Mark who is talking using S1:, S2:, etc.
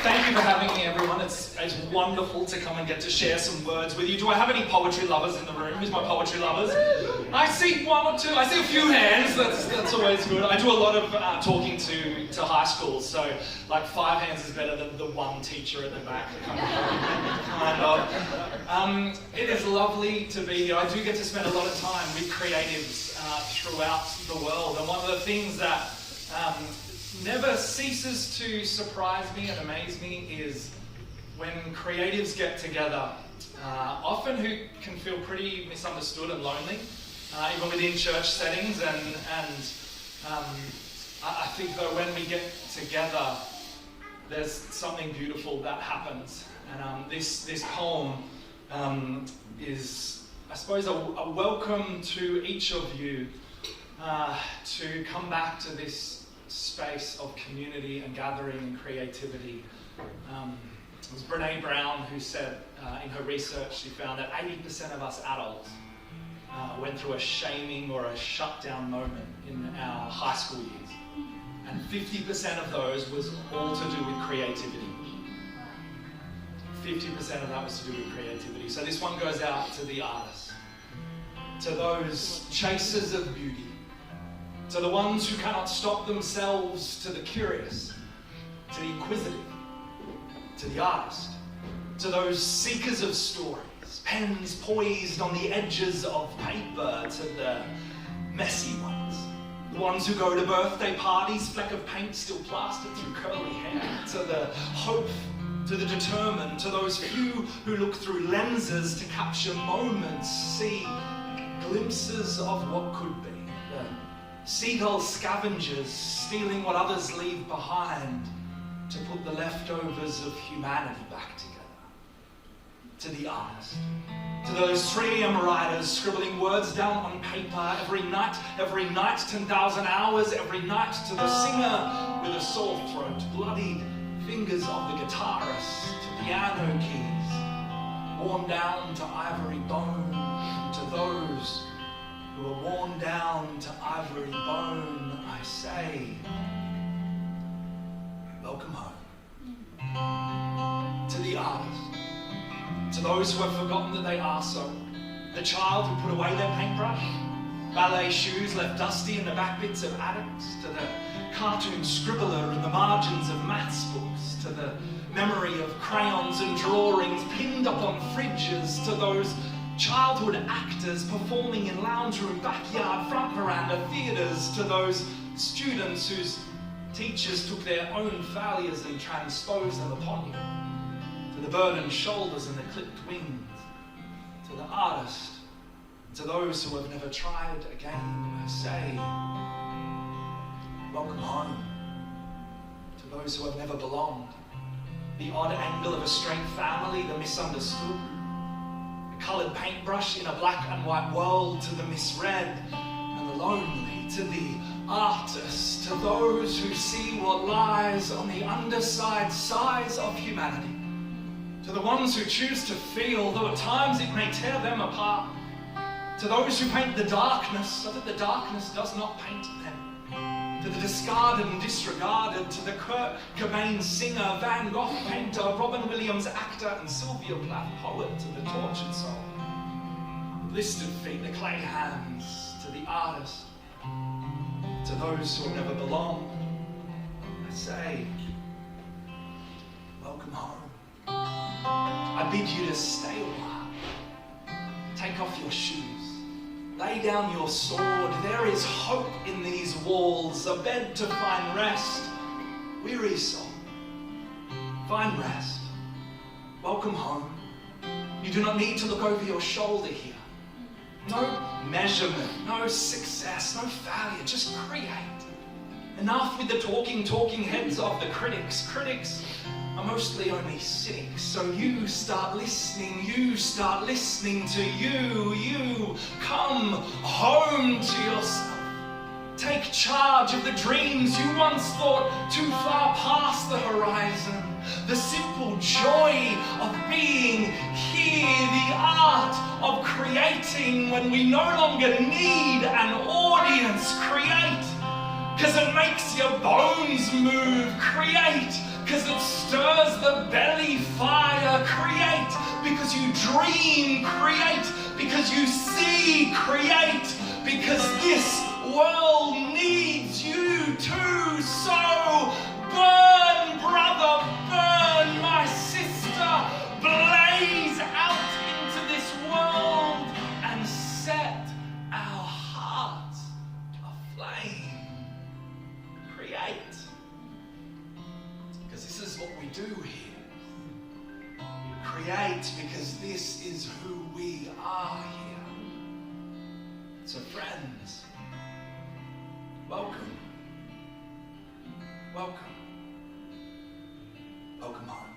S1: Thank you for having me, everyone. It's wonderful to come and get to share some words with you. Do I have any poetry lovers in the room? Who's my poetry lovers? I see one or two. I see a few hands. That's always good. I do a lot of talking to high schools, so like 5 hands is better than the one teacher at the back. Kind of. It is lovely to be here. I do get to spend a lot of time with creatives throughout the world, and one of the things that never ceases to surprise me and amaze me is when creatives get together, often who can feel pretty misunderstood and lonely, even within church settings. And I think that when we get together, there's something beautiful that happens. And this poem is, I suppose, a welcome to each of you to come back to this space of community and gathering and creativity. It was Brené Brown who said in her research, she found that 80% of us adults went through a shaming or a shutdown moment in our high school years. And 50% of those was all to do with creativity. 50% of that was to do with creativity. So this one goes out to the artists, to those chasers of beauty, to the ones who cannot stop themselves, to the curious, to the inquisitive, to the artist, to those seekers of stories, pens poised on the edges of paper, to the messy ones, the ones who go to birthday parties, fleck of paint still plastered through curly hair, to the hopeful, to the determined, to those few who look through lenses to capture moments, see glimpses of what could be. Seagull scavengers stealing what others leave behind to put the leftovers of humanity back together. To the artist, to those 3 AM writers scribbling words down on paper every night, 10,000 hours, every night. To the singer with a sore throat, bloodied fingers of the guitarist, to piano keys worn down to ivory bone. And to those who are worn down to ivory bone, I say, welcome home. To the artist, to those who have forgotten that they are so, the child who put away their paintbrush, ballet shoes left dusty in the back bits of attics, to the cartoon scribbler in the margins of maths books, to the memory of crayons and drawings pinned up on fridges, to those childhood actors performing in lounge room, backyard, front veranda theatres, to those students whose teachers took their own failures and transposed them upon you, to the burdened shoulders and the clipped wings, to the artist, to those who have never tried again, I say, welcome home. To those who have never belonged, the odd angle of a strange family, the misunderstood, coloured paintbrush in a black and white world, to the misread and the lonely, to the artist, to those who see what lies on the underside size of humanity, to the ones who choose to feel, though at times it may tear them apart, to those who paint the darkness so that the darkness does not paint them, to the discarded and disregarded, to the Kurt Cobain singer, Van Gogh painter, Robin Williams actor, and Sylvia Plath poet, to the tortured soul, the blistered feet, the clay hands, to the artist, to those who have never belonged, I say, welcome home. I bid you to stay a while. Take off your shoes. Lay down your sword. There is hope in these walls, a bed to find rest. Weary soul, find rest. Welcome home. You do not need to look over your shoulder here. No measurement, no success, no failure, just create. Enough with the talking heads of the critics. Critics are mostly only cynics, so you start listening to you. You come home to yourself. Take charge of the dreams you once thought too far past the horizon. The simple joy of being here, the art of creating when we no longer need an audience. Create, because it makes your bones move. Create, because it stirs the seen, create. Because you see, create. Because this world needs you too. So burn, brother, burn, my sister. Blaze out into this world and set our hearts aflame. Create. Because this is what we do here. Create because this is who we are here. So friends, welcome. Welcome. Welcome home.